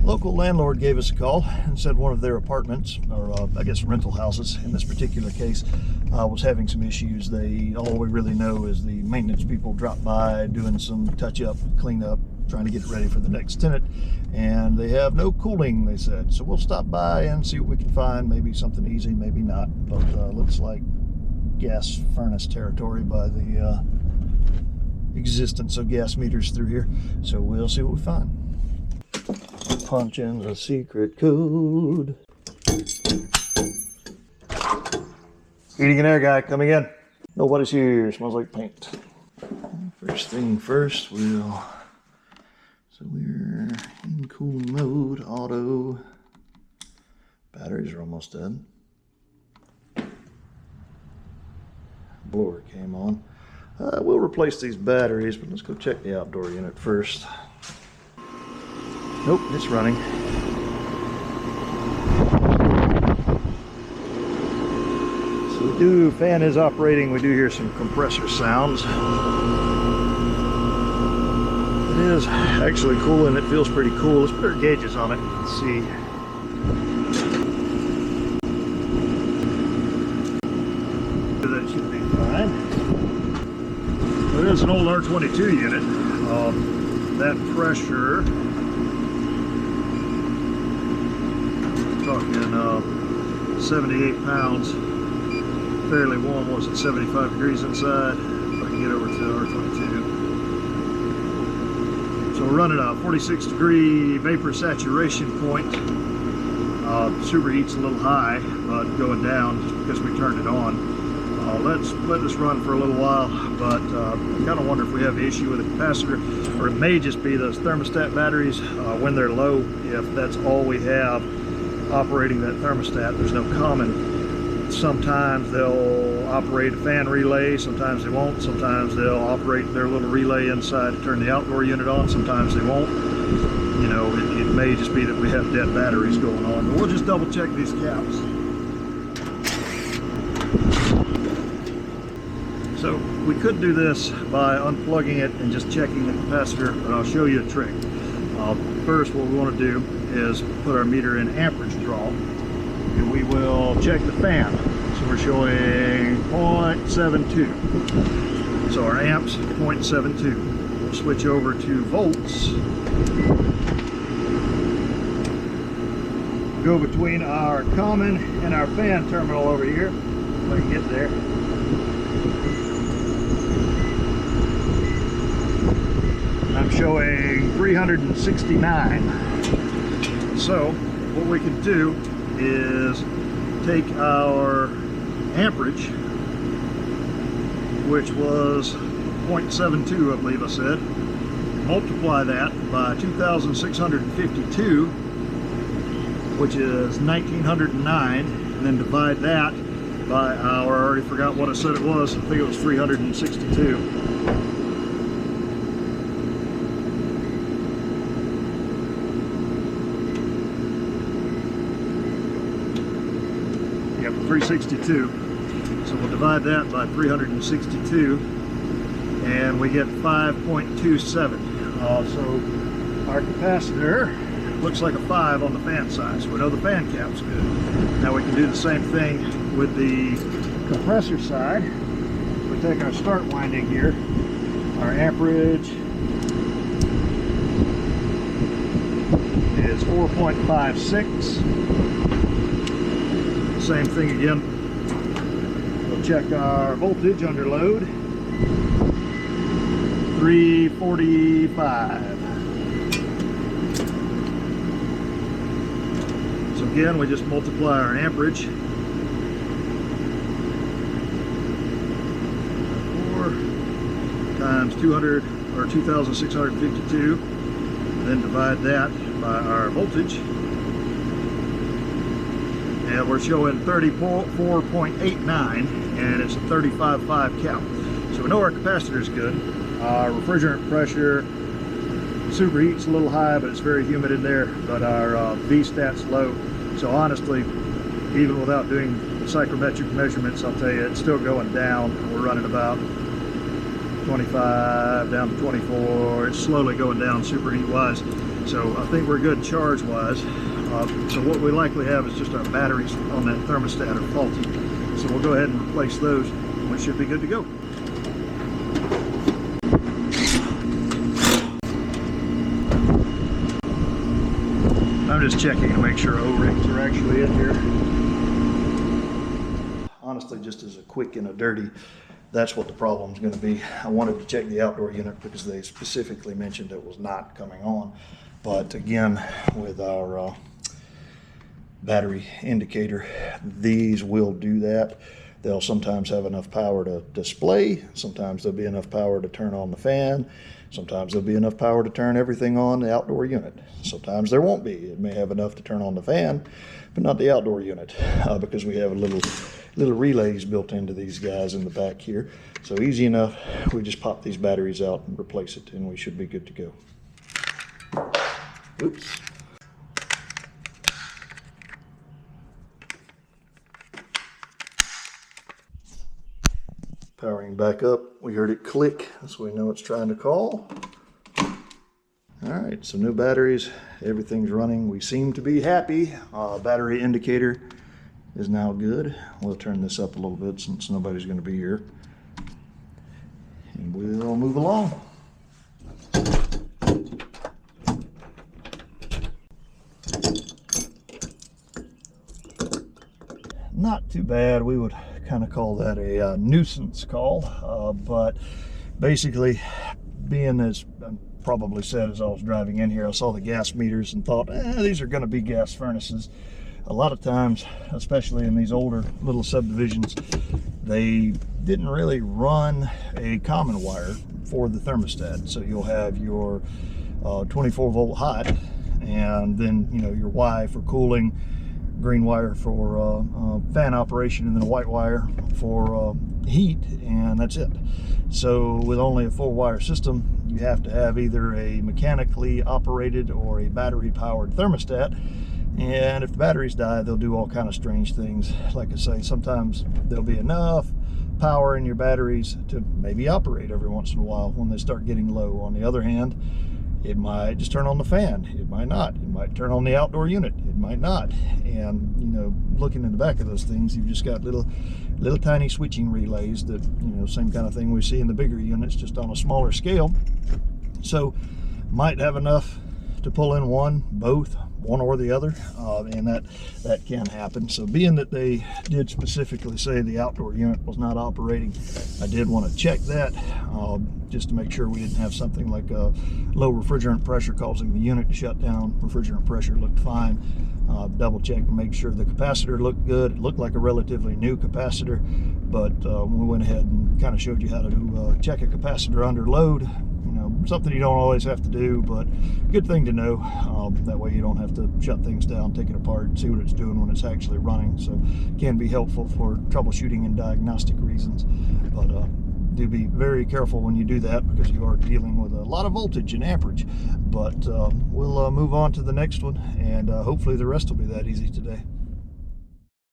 Local landlord gave us a call and said one of their apartments, or I guess rental houses in this particular case, was having some issues. All we really know is the maintenance people dropped by doing some touch-up, clean-up, trying to get it ready for the next tenant, and they have no cooling, they said. So we'll stop by and see what we can find. Maybe something easy, maybe not, but looks like gas furnace territory by the existence of gas meters through here. So we'll see what we find. Punch in the secret code. Heating and air guy coming in. Nobody's here. Smells like paint. First thing first, so we're in cooling mode, auto. Batteries are almost dead. Blower came on. We'll replace these batteries, but let's go check the outdoor unit first. Nope, it's running. So fan is operating. We do hear some compressor sounds. It is actually cool and it feels pretty cool. Let's put our gauges on it. Let's see. That should be fine. It is an old R22 unit. That pressure, talking 78 pounds, fairly warm. Was it 75 degrees inside? If I can get over to R22. So we're running a 46 degree vapor saturation point. Superheat's a little high, but going down just because we turned it on. Let's let this run for a little while, but I kind of wonder if we have an issue with the capacitor, or it may just be those thermostat batteries when they're low. If that's all we have operating that thermostat, there's no common. Sometimes they'll operate a fan relay, sometimes they won't. Sometimes they'll operate their little relay inside to turn the outdoor unit on, sometimes they won't. You know, it may just be that we have dead batteries going on. But we'll just double check these caps. So we could do this by unplugging it and just checking the capacitor, but I'll show you a trick. First, what we want to do is put our meter in amperage draw, and we will check the fan. So we're showing 0.72. So our amps, 0.72. We'll switch over to volts. Go between our common and our fan terminal over here, if I can get there. I'm showing 369. So what we can do is take our amperage, which was 0.72, I believe I said, multiply that by 2,652, which is 1,909, and then divide that by our, I already forgot what I said it was, I think it was 362. Yep, 362. So we'll divide that by 362, and we get 5.27. So our capacitor looks like a 5 on the fan side, so we know the fan cap's good. Now we can do the same thing with the compressor side. We take our start winding here, our amperage is 4.56. Same thing again. We'll check our voltage under load, 345. So again, we just multiply our amperage, 4 times 200, or 2,652, then divide that by our voltage, and we're showing 34.89, and it's a 35.5 cap. So we know our capacitor is good. Our refrigerant pressure, superheat's a little high, but it's very humid in there, but our V-stat's low. So honestly, even without doing psychrometric measurements, I'll tell you, it's still going down. We're running about 25 down to 24. It's slowly going down superheat wise. So I think we're good charge-wise. So what we likely have is just our batteries on that thermostat are faulty. So we'll go ahead and replace those, and we should be good to go. I'm just checking to make sure O-rings are actually in here. Honestly, just as a quick and a dirty, that's what the problem is going to be. I wanted to check the outdoor unit because they specifically mentioned it was not coming on. But again, with our battery indicator, these will do that. They'll sometimes have enough power to display. Sometimes there'll be enough power to turn on the fan. Sometimes there'll be enough power to turn everything on the outdoor unit. Sometimes there won't be. It may have enough to turn on the fan, but not the outdoor unit, because we have a little relays built into these guys in the back here. So easy enough. We just pop these batteries out and replace it, and we should be good to go. Oops. Powering back up, we heard it click, so we know it's trying to call. All right, so new batteries, everything's running. We seem to be happy. Battery indicator is now good. We'll turn this up a little bit since nobody's going to be here. And we'll move along. Not too bad. We would kind of call that a nuisance call, but basically, being as I probably said as I was driving in here, I saw the gas meters and thought, these are going to be gas furnaces. A lot of times, especially in these older little subdivisions, they didn't really run a common wire for the thermostat. So you'll have your 24 volt hot, and then your Y for cooling, green wire for fan operation, and then a white wire for heat, and that's it. So with only a 4-wire system, you have to have either a mechanically operated or a battery powered thermostat. And if the batteries die, they'll do all kind of strange things. Like I say, sometimes there'll be enough power in your batteries to maybe operate every once in a while when they start getting low. On the other hand, it might just turn on the fan. It might not. It might turn on the outdoor unit. It might not. And looking in the back of those things, you've just got little tiny switching relays that, same kind of thing we see in the bigger units, just on a smaller scale. So might have enough to pull in one, both, one or the other, and that can happen. So being that they did specifically say the outdoor unit was not operating, I did want to check that just to make sure we didn't have something like a low refrigerant pressure causing the unit to shut down. Refrigerant pressure looked fine. Double check and make sure the capacitor looked good. It looked like a relatively new capacitor, but we went ahead and kind of showed you how to check a capacitor under load. Something you don't always have to do, but good thing to know. That way you don't have to shut things down, take it apart, and see what it's doing when it's actually running. So it can be helpful for troubleshooting and diagnostic reasons. But do be very careful when you do that, because you are dealing with a lot of voltage and amperage. But we'll move on to the next one, and hopefully the rest will be that easy today.